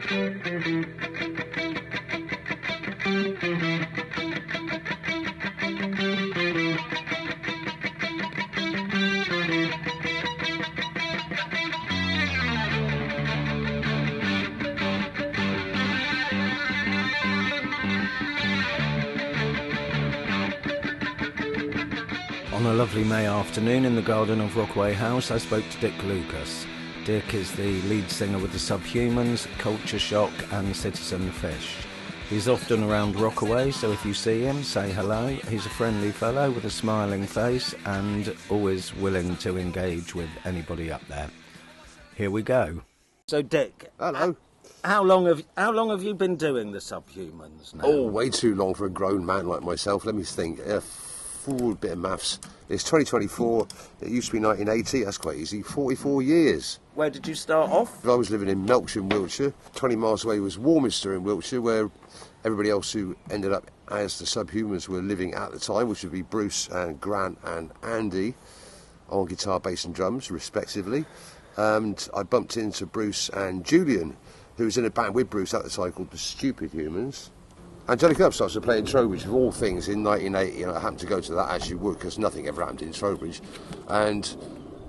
On a lovely May afternoon in the garden of Rockaway House, I spoke to Dick Lucas. Dick is the lead singer with the Subhumans, Culture Shock and Citizen Fish. He's often around Rockaway, so if you see him, say hello. He's a friendly fellow with a smiling face and always willing to engage with anybody up there. Here we go. So Dick, hello. How long have you been doing the Subhumans now? Oh, way too long for a grown man like myself. Let me think. Full bit of maths. It's 2024. It used to be 1980. That's quite easy. 44 years. Where did you start off? I was living in Melksham, Wiltshire. 20 miles away was Warminster in Wiltshire, where everybody else who ended up as the Subhumans were living at the time, which would be Bruce and Grant and Andy on guitar, bass and drums, respectively. And I bumped into Bruce and Julian, who was in a band with Bruce at the time called the Stupid Humans. And Johnny Club started playing Trowbridge, of all things, in 1980, and I happened to go to that, as you would, because nothing ever happened in Trowbridge. And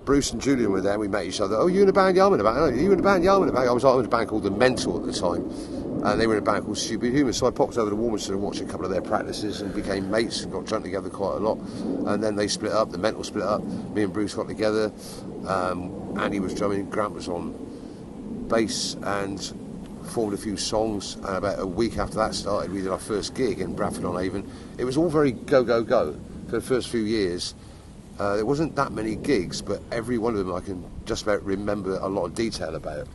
Bruce and Julian were there, we met each other. Oh, you in a band? Yeah, I'm in a band. Oh, you in a band? Yeah, I'm in a band. I was in a band called The Mental at the time, and they were in a band called Stupid Humans. So I popped over to Warminster and watched a couple of their practices and became mates and got drunk together quite a lot. And then they split up, The Mental split up, me and Bruce got together, Andy was drumming, Grant was on bass, and formed a few songs, and about a week after that started, we did our first gig in Bradford-on-Avon. It was all very go, go, go for the first few years. There wasn't that many gigs, but every one of them I can just about remember a lot of detail about,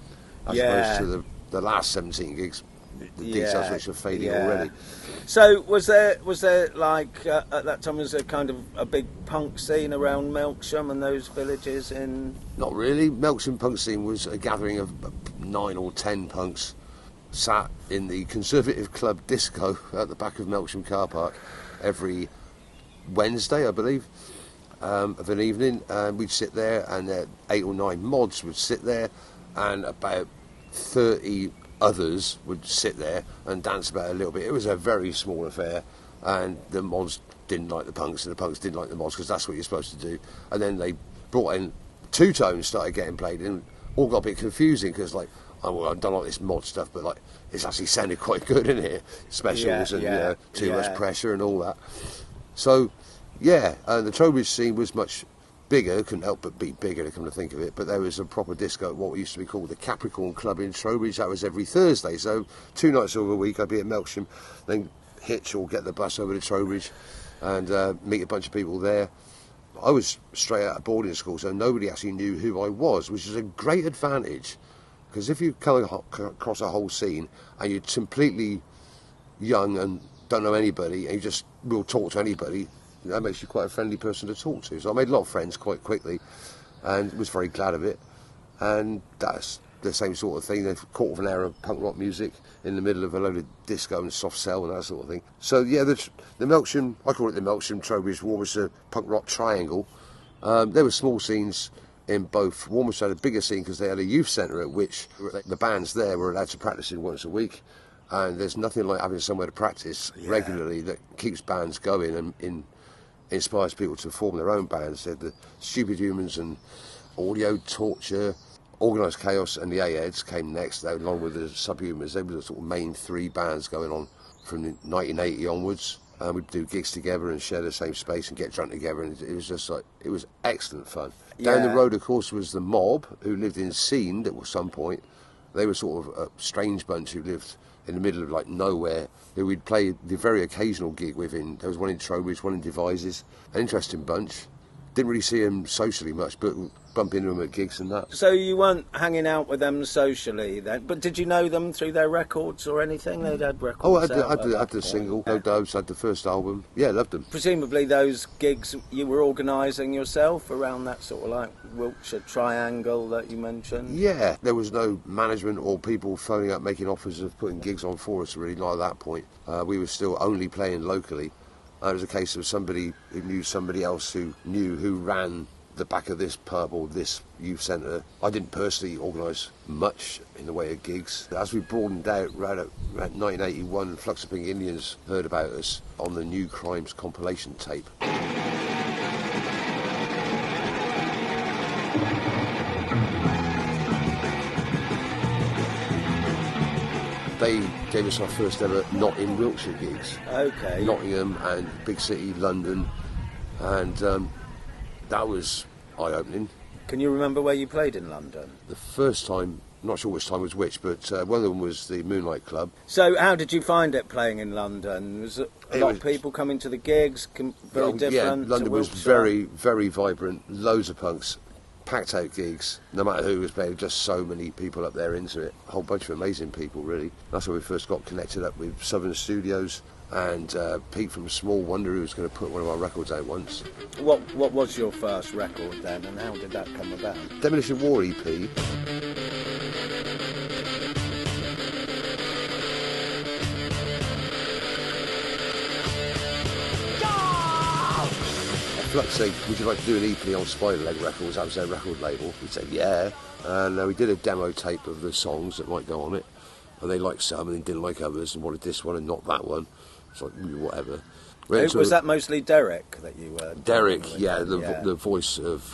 as opposed to the last 17 gigs, the details which are fading already. So was there like at that time, was there kind of a big punk scene around Melksham and those villages in? Not really. Melksham punk scene was a gathering of 9 or 10 punks sat in the Conservative Club disco at the back of Melksham car park every Wednesday, I believe, of an evening, and we'd sit there, and 8 or 9 mods would sit there, and about 30 others would sit there and dance about a little bit. It was a very small affair, and the mods didn't like the punks, and the punks didn't like the mods, because that's what you're supposed to do. And then they brought in two-tones, started getting played, and all got a bit confusing, because like, oh, well, I don't like this mod stuff, but like, it's actually sounded quite good in here. Specials and too much pressure and all that. So, the Trowbridge scene was much bigger, couldn't help but be bigger to come to think of it, but there was a proper disco at what used to be called the Capricorn Club in Trowbridge. That was every Thursday, so 2 nights over a week I'd be at Melksham, then hitch or get the bus over to Trowbridge and meet a bunch of people there. I was straight out of boarding school, so nobody actually knew who I was, which is a great advantage. Because if you come across a whole scene and you're completely young and don't know anybody and you just will talk to anybody, that makes you quite a friendly person to talk to. So I made a lot of friends quite quickly and was very glad of it. And that's the same sort of thing, a quarter of an hour of punk rock music in the middle of a load of disco and soft cell and that sort of thing. So yeah, the Melksham, I call it the Melksham, Trowbridge, Warminster punk rock triangle. There were small scenes in both. Warminster had a bigger scene because they had a youth centre at which the bands there were allowed to practice in once a week, and there's nothing like having somewhere to practice regularly that keeps bands going and inspires people to form their own bands. They had the Stupid Humans and Audio Torture, Organised Chaos and the A-Heads came next, along with the Subhumans. They were the sort of main 3 bands going on from 1980 onwards. We'd do gigs together and share the same space and get drunk together, and it was just like, it was excellent fun. Down the road, of course, was the Mob, who lived in Scene at some point. They were sort of a strange bunch who lived in the middle of like nowhere, who we'd play the very occasional gig with. There was one in Trowbridge, one in Devizes. An interesting bunch. Didn't really see them socially much, but bump into them at gigs and that. So you weren't hanging out with them socially then, but did you know them through their records or anything? They'd had records. Oh, I had the single, No Doves, had the first album. Yeah, loved them. Presumably those gigs you were organising yourself around that sort of like Wiltshire triangle that you mentioned? Yeah, there was no management or people phoning up making offers of putting gigs on for us really, not at that point. We were still only playing locally. It was a case of somebody who knew somebody else who knew who ran the back of this pub or this youth centre. I didn't personally organise much in the way of gigs. As we broadened out around 1981, Flux of Pink Indians heard about us on the New Crimes compilation tape. They gave us our first ever not in Wiltshire gigs. Okay. Nottingham and big city London, and that was eye-opening. Can you remember where you played in London? The first time, I'm not sure which time was which, but one of them was the Moonlight Club. So how did you find it playing in London? Was it a lot of people coming to the gigs? Very different. Yeah, London was very, very vibrant. Loads of punks. Packed out gigs, no matter who was playing, just so many people up there into it. A whole bunch of amazing people, really. That's where we first got connected up with Southern Studios and Pete from Small Wonder, who was going to put one of our records out once. What was your first record then, and how did that come about? Demolition War EP. Flux said, would you like to do an EP on Spiderleg Records? That was their record label. We said, yeah. And we did a demo tape of the songs that might go on it. And they liked some and they didn't like others and wanted this one and not that one. It's like, whatever. Was that mostly Derek that you were... Derek, yeah, the voice of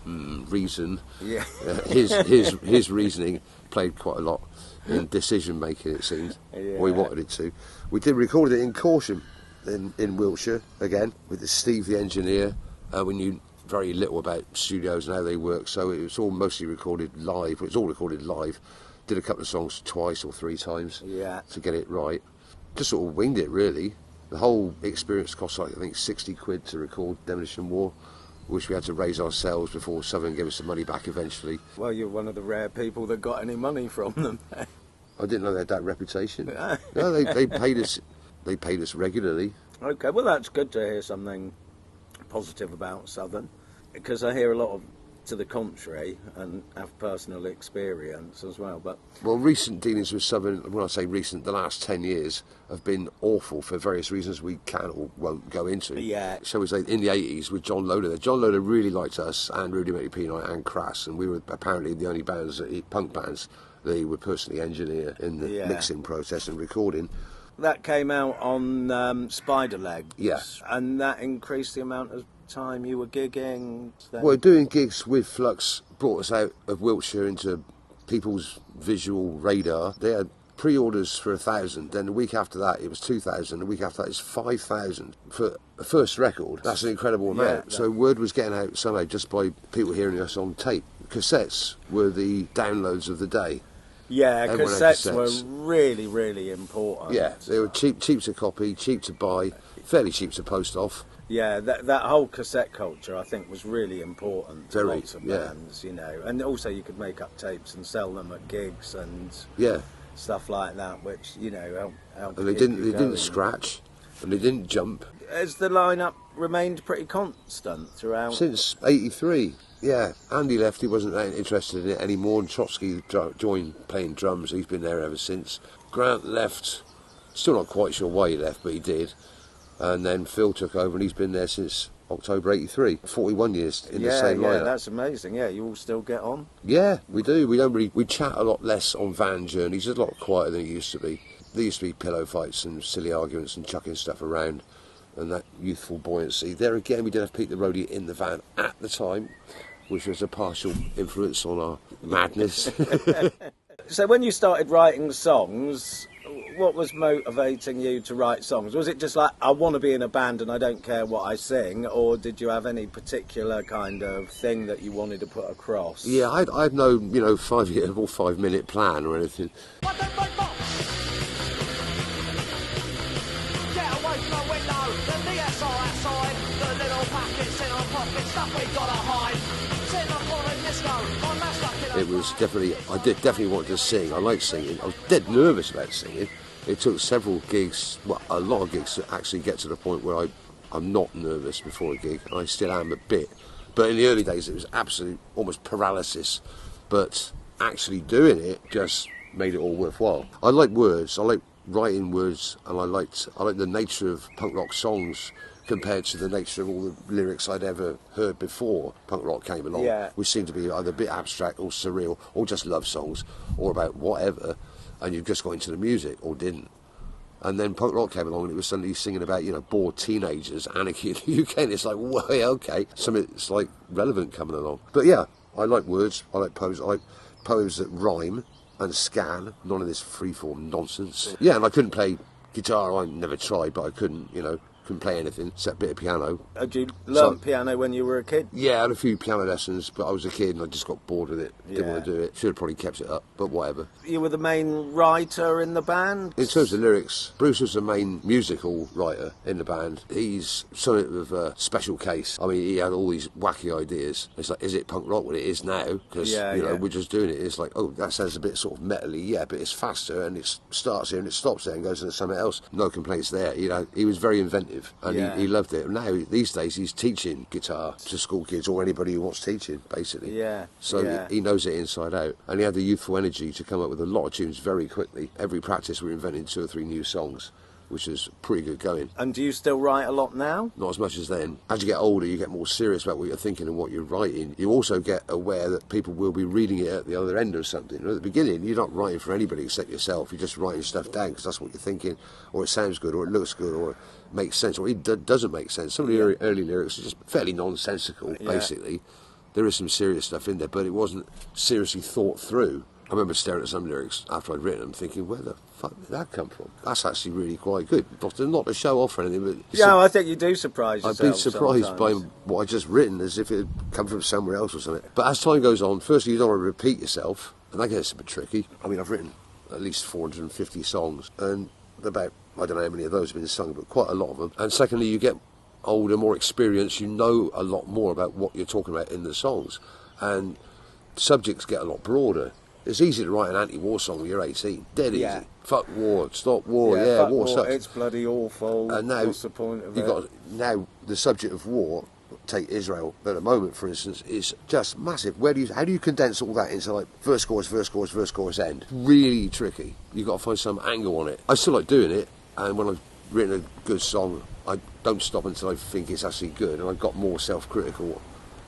reason. Yeah. His reasoning played quite a lot in decision making, it seemed. Yeah. Or he wanted it to. We did record it in Corsham. In Wiltshire, again, with Steve the engineer. We knew very little about studios and how they work, so it was all mostly recorded live. It was all recorded live. Did a couple of songs twice or three times to get it right. Just sort of winged it, really. The whole experience cost, like, I think, 60 quid to record Demolition War, which we had to raise ourselves before Southern gave us the money back eventually. Well, you're one of the rare people that got any money from them. I didn't know they had that reputation. No, they paid us. They paid us regularly. Okay, well that's good to hear something positive about Southern, because I hear a lot of to the contrary and have personal experience as well. But recent dealings with Southern, when I say recent, the last 10 years have been awful for various reasons we can or won't go into. Yeah. Shall we say, in the 80s with John Loder there. John Loder really liked us and Rudy Mighty Peanut and Crass, and we were apparently the only bands, punk bands, that he would personally engineer in the mixing process and recording. That came out on Spiderleg. Yes. And that increased the amount of time you were gigging? Then? Well, doing gigs with Flux brought us out of Wiltshire into people's visual radar. They had pre-orders for 1,000, then the week after that it was 2,000, the week after that is 5,000 for a first record. That's an incredible amount. So word was getting out somehow just by people hearing us on tape. Cassettes were the downloads of the day. Yeah, cassettes were really, really important. Yeah, they were cheap to copy, cheap to buy, fairly cheap to post off. Yeah, that whole cassette culture, I think, was really important to lots of bands, you know. And also you could make up tapes and sell them at gigs and stuff like that, which, you know, helped. And they didn't scratch, and they didn't jump. Has the lineup remained pretty constant throughout? Since '83. Yeah, Andy left, he wasn't interested in it anymore, and Trotsky joined playing drums, he's been there ever since. Grant left, still not quite sure why he left, but he did. And then Phil took over, and he's been there since October '83, 41 years in the same lineup. Yeah, that's amazing. Yeah, you all still get on? Yeah, we do. We chat a lot less on van journeys, it's a lot quieter than it used to be. There used to be pillow fights and silly arguments and chucking stuff around, and that youthful buoyancy. There again, we did have Pete the Roadie in the van at the time, which was a partial influence on our madness. So when you started writing songs, what was motivating you to write songs? Was it just like, I want to be in a band and I don't care what I sing, or did you have any particular kind of thing that you wanted to put across? Yeah, I had no, 5-year or 5-minute plan or anything. Get away from the window, the DSR outside, the little packets in our pockets, stuff we gotta hide. It was definitely, I definitely wanted to sing. I liked singing. I was dead nervous about singing. It took several gigs, a lot of gigs, to actually get to the point where I'm not nervous before a gig. I still am a bit. But in the early days, it was absolute, almost paralysis. But actually doing it just made it all worthwhile. I like words. I like writing words, and I like the nature of punk rock songs, compared to the nature of all the lyrics I'd ever heard before punk rock came along, which seemed to be either a bit abstract or surreal or just love songs or about whatever, and you just got into the music or didn't. And then punk rock came along and it was suddenly singing about, bored teenagers, anarchy in the UK, and it's like, well, okay, something's like relevant coming along. But yeah, I like words, I like poems that rhyme and scan, none of this freeform nonsense. Yeah, and I couldn't play guitar, I never tried, but I couldn't play anything except a bit of piano. Did you learn piano when you were a kid? Yeah, I had a few piano lessons, but I was a kid and I just got bored with it. Didn't want to do it. Should have probably kept it up, but whatever. You were the main writer in the band? In terms of lyrics, Bruce was the main musical writer in the band. He's something of a special case. I mean, he had all these wacky ideas. It's like, is it punk rock? Well, it is now, because we're just doing it. It's like, oh, that sounds a bit sort of metally, yeah, but it's faster and it starts here and it stops there and goes into something else. No complaints there. He was very inventive. And he loved it. Now, these days, he's teaching guitar to school kids or anybody who wants teaching, basically. So he knows it inside out. And he had the youthful energy to come up with a lot of tunes very quickly. Every practice, we were inventing 2 or 3 new songs, which is pretty good going. And do you still write a lot now? Not as much as then. As you get older, you get more serious about what you're thinking and what you're writing. You also get aware that people will be reading it at the other end or something. At the beginning, you're not writing for anybody except yourself. You're just writing stuff down because that's what you're thinking, or it sounds good, or it looks good, or it makes sense, or it doesn't make sense. Some of the early lyrics are just fairly nonsensical, basically. There is some serious stuff in there, but it wasn't seriously thought through. I remember staring at some lyrics after I'd written them, thinking, where the fuck did that come from? That's actually really quite good. Not to show off or anything, but... I think you do surprise yourself. I've been surprised by what I'd just written, as if it had come from somewhere else or something. But as time goes on, firstly, you don't want to repeat yourself, and that gets a bit tricky. I mean, I've written at least 450 songs, and about, I don't know how many of those have been sung, but quite a lot of them. And secondly, you get older, more experienced, you know a lot more about what you're talking about in the songs, and subjects get a lot broader. It's easy to write an anti-war song when you're 18. Dead easy. Fuck war, stop war, war sucks. It's bloody awful. And now, what's the point of it? Now the subject of war, take Israel at the moment, for instance, is just massive. How do you condense all that into like verse, chorus, end? Really tricky. You've got to find some angle on it. I still like doing it, and when I've written a good song, I don't stop until I think it's actually good, and I've got more self-critical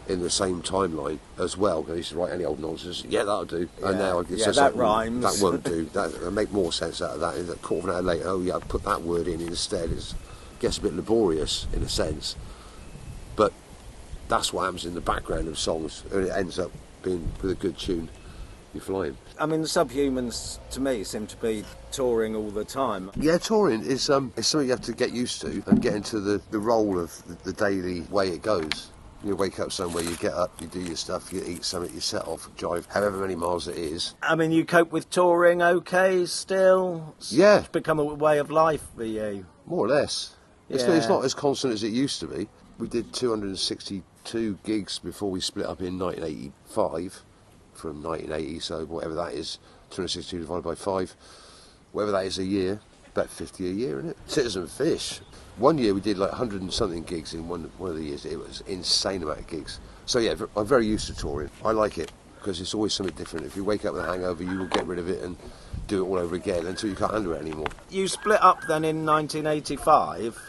in the same timeline as well. I used to write any old nonsense. Yeah, that'll do. And now I guess that rhymes. That won't do. I make more sense out of that. And a quarter of an hour later, I put that word in instead. It gets a bit laborious in a sense, but that's what happens in the background of songs, and it ends up being with a good tune. You're flying. I mean, the Subhumans, to me, seem to be touring all the time. Yeah, touring is something you have to get used to and get into the role of the daily way it goes. You wake up somewhere, you get up, you do your stuff, you eat something, you set off, drive however many miles it is. I mean, you cope with touring okay still? Yeah. It's become a way of life for you? More or less. It's not as constant as it used to be. We did 262 gigs before we split up in 1985, from 1980, so whatever that is, 262 divided by 5, whatever that is a year, about 50 a year, isn't it? Citizen Fish. One year we did like 100 and something gigs in one of the years. It was insane amount of gigs. So yeah, I'm very used to touring. I like it because it's always something different. If you wake up with a hangover, you will get rid of it and do it all over again until you can't handle it anymore. You split up then in 1985?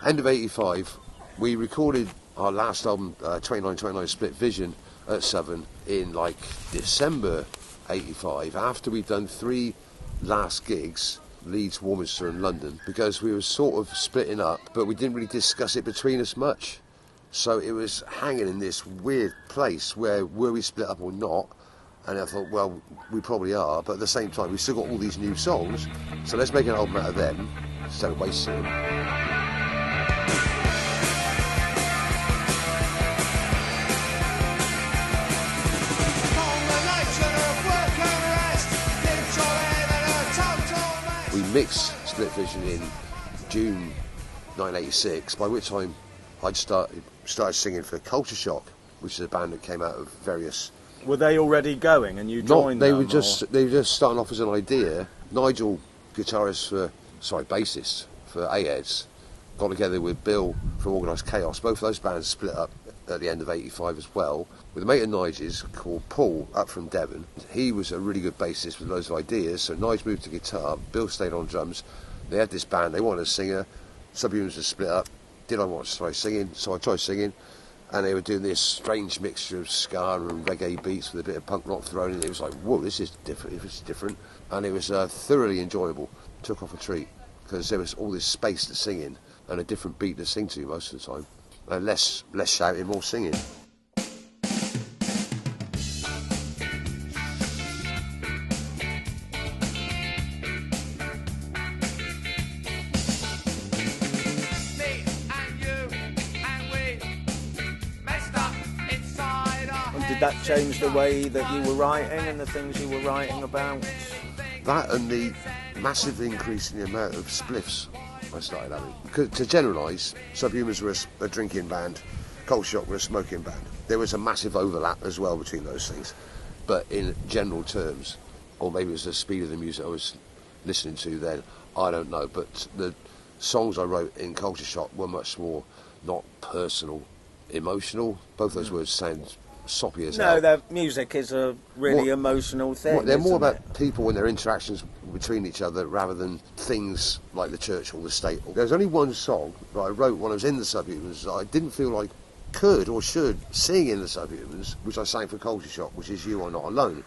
End of 85, we recorded our last album, 2929 Split Vision, at Southern in like December 85, after we'd done 3 last gigs, Leeds, Warminster and London, because we were sort of splitting up, but we didn't really discuss it between us much. So it was hanging in this weird place where were we split up or not? And I thought, well, we probably are, but at the same time, we've still got all these new songs, so let's make an album out of them instead of wasting them. We mixed Split Vision in June 1986, by which time I'd started singing for Culture Shock, which is a band that came out of various... Were they already going and you joined them? They were just starting off as an idea. Nigel, bassist for A-Heads, got together with Bill from Organised Chaos. Both of those bands split up at the end of 85 as well, with a mate of Nigel's called Paul, up from Devon. He was a really good bassist with loads of ideas, so Nigel moved to guitar, Bill stayed on drums. They had this band, they wanted a singer, Subhumans was split up, did I want to try singing? So I tried singing, and they were doing this strange mixture of ska and reggae beats with a bit of punk rock thrown in. It was like, whoa, this is different. It's different, and it was thoroughly enjoyable. Took off a treat because there was all this space to sing in and a different beat to sing to most of the time, and less shouting, more singing. Did that change the way that you were writing and the things you were writing about? That and the massive increase in the amount of spliffs I started having. Because, to generalise, Subhumans were a drinking band, Culture Shock were a smoking band. There was a massive overlap as well between those things. But in general terms, or maybe it was the speed of the music I was listening to then, I don't know. But the songs I wrote in Culture Shock were much more not personal, emotional. Both those words sound soppy as hell. No, their music is a really emotional thing. They're more about people and their interactions between each other rather than things like the church or the state. There's only one song that I wrote when I was in the Subhumans that I didn't feel like could or should sing in the Subhumans, which I sang for Culture Shock, which is You Are Not Alone.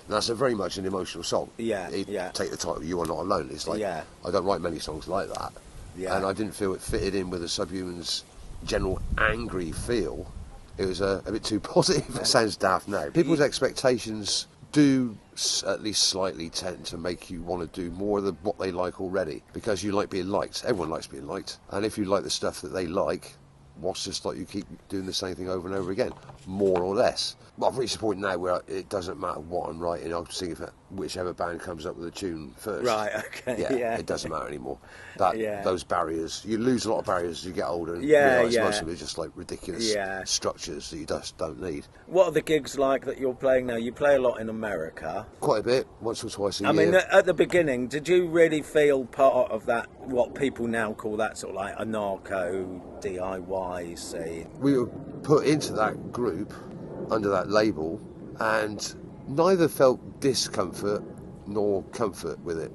And that's a very much an emotional song. Yeah. Take the title, You Are Not Alone. It's like, I don't write many songs like that. Yeah. And I didn't feel it fitted in with the Subhumans' general angry feel. It was a bit too positive. It sounds daft now. People's expectations do at least slightly tend to make you want to do more of what they like already, because you like being liked. Everyone likes being liked. And if you like the stuff that they like, what's to stop you keep doing the same thing over and over again, more or less? Well, I've reached a point now where it doesn't matter what I'm writing. I'll sing whichever band comes up with a tune first. Right, okay, yeah. It doesn't matter anymore. Those barriers, you lose a lot of barriers as you get older and Yeah, realise yeah. most of it is just like ridiculous structures that you just don't need. What are the gigs like that you're playing now? You play a lot in America. Quite a bit, once or twice a year. I mean, at the beginning, did you really feel part of that, what people now call that sort of like anarcho DIY scene? We were put into that group under that label, and neither felt discomfort nor comfort with it.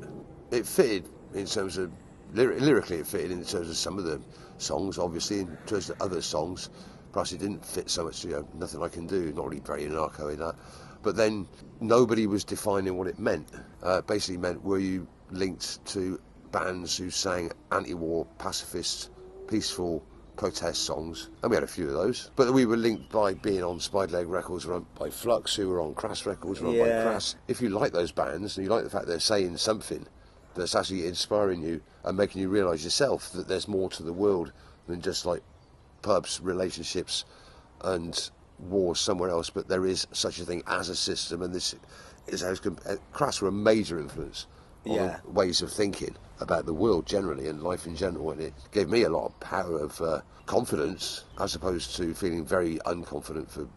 It fitted in terms of lyrically, it fitted in terms of some of the songs, obviously, in terms of other songs. Perhaps it didn't fit so much, Nothing I Can Do, not really very anarcho in that. But then nobody was defining what it meant. Basically meant, were you linked to bands who sang anti-war, pacifist, peaceful protest songs, and we had a few of those, but we were linked by being on Spiderleg Records, run by Flux, who were on Crass Records, run by Crass. If you like those bands and you like the fact they're saying something that's actually inspiring you and making you realise yourself that there's more to the world than just like pubs, relationships and wars somewhere else, but there is such a thing as a system, and this is how Crass were a major influence on ways of thinking about the world generally and life in general, and it gave me a lot of power of confidence, as opposed to feeling very unconfident for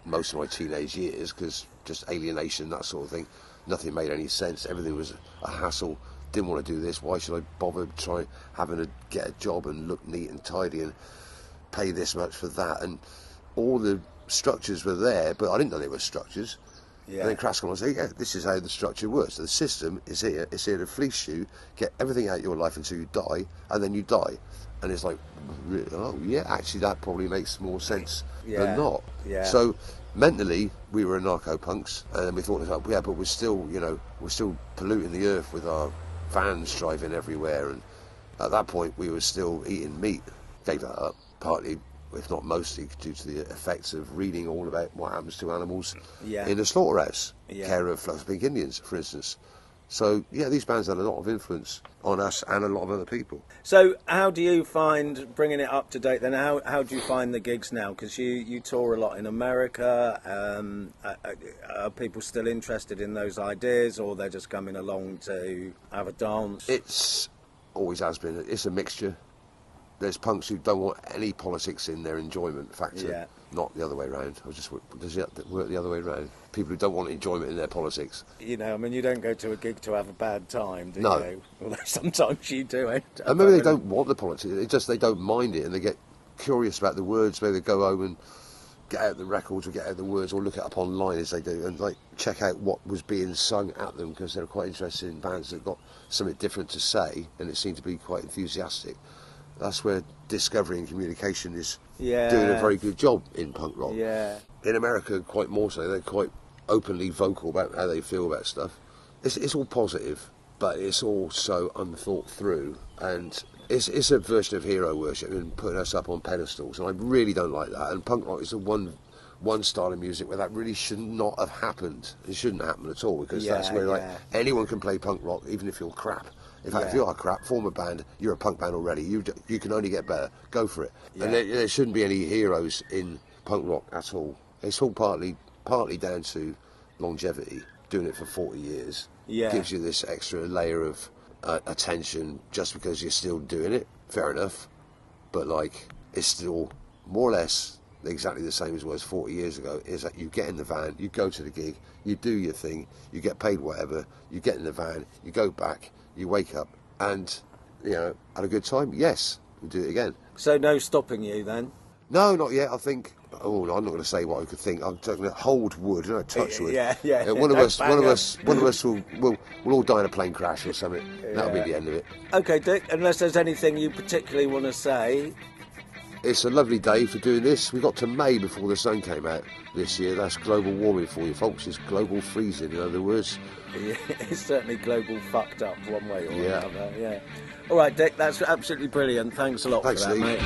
most of my teenage years, because just alienation, that sort of thing, nothing made any sense, everything was a hassle, didn't want to do this, why should I bother having to get a job and look neat and tidy and pay this much for that, and all the structures were there, but I didn't know they were structures. And then Crass came on and said, this is how the structure works. So the system is here. It's here to fleece you, get everything out of your life until you die, and then you die. And it's like, oh, yeah, actually that probably makes more sense than not. Yeah. So mentally, we were anarcho-punks, and then we thought, but we're still polluting the earth with our vans driving everywhere. And at that point, we were still eating meat. Gave that up, partly, if not mostly, due to the effects of reading all about what happens to animals in a slaughterhouse, care of Flux Pink Indians, for instance. So, these bands had a lot of influence on us and a lot of other people. So, how do you find, bringing it up to date then, how do you find the gigs now? Because you tour a lot in America. Are people still interested in those ideas, or they're just coming along to have a dance? It's always has been. It's a mixture. There's punks who don't want any politics in their enjoyment factor, not the other way around. Does it work the other way around? People who don't want enjoyment in their politics. You don't go to a gig to have a bad time, do no. you? Although sometimes you do. And maybe they don't want the politics, it's just they don't mind it, and they get curious about the words. Maybe they go home and get out the records or get out the words, or look it up online as they do, and check out what was being sung at them, because they're quite interested in bands that got something different to say, and it seemed to be quite enthusiastic. That's where discovery and communication is Yeah. doing a very good job in punk rock. Yeah. In America, quite more so. They're quite openly vocal about how they feel about stuff. It's all positive, but it's all so unthought through, and it's a version of hero worship and putting us up on pedestals, and I really don't like that. And punk rock is the one style of music where that really should not have happened. It shouldn't happen at all, because that's where like anyone can play punk rock, even if you're crap. In fact, if you are crap, form a band. You're a punk band already. You can only get better. Go for it. Yeah. And there shouldn't be any heroes in punk rock at all. It's all partly down to longevity. Doing it for 40 years gives you this extra layer of attention just because you're still doing it. Fair enough, but like it's still more or less exactly the same as it was 40 years ago. Is that you get in the van, you go to the gig, you do your thing, you get paid whatever, you get in the van, you go back, you wake up, and had a good time. Yes, we'll do it again. So no stopping you then? No, not yet. I think. Oh, no, I'm not going to say what I could think. I'm going to hold wood, touch wood. Yeah. One of us will all die in a plane crash or something. That'll be the end of it. Okay, Dick. Unless there's anything you particularly want to say. It's a lovely day for doing this. We got to May before the sun came out this year. That's global warming for you, folks. It's global freezing, in other words. Yeah, it's certainly global fucked up one way or another. Yeah. All right, Dick. That's absolutely brilliant. Thanks a lot for that, mate.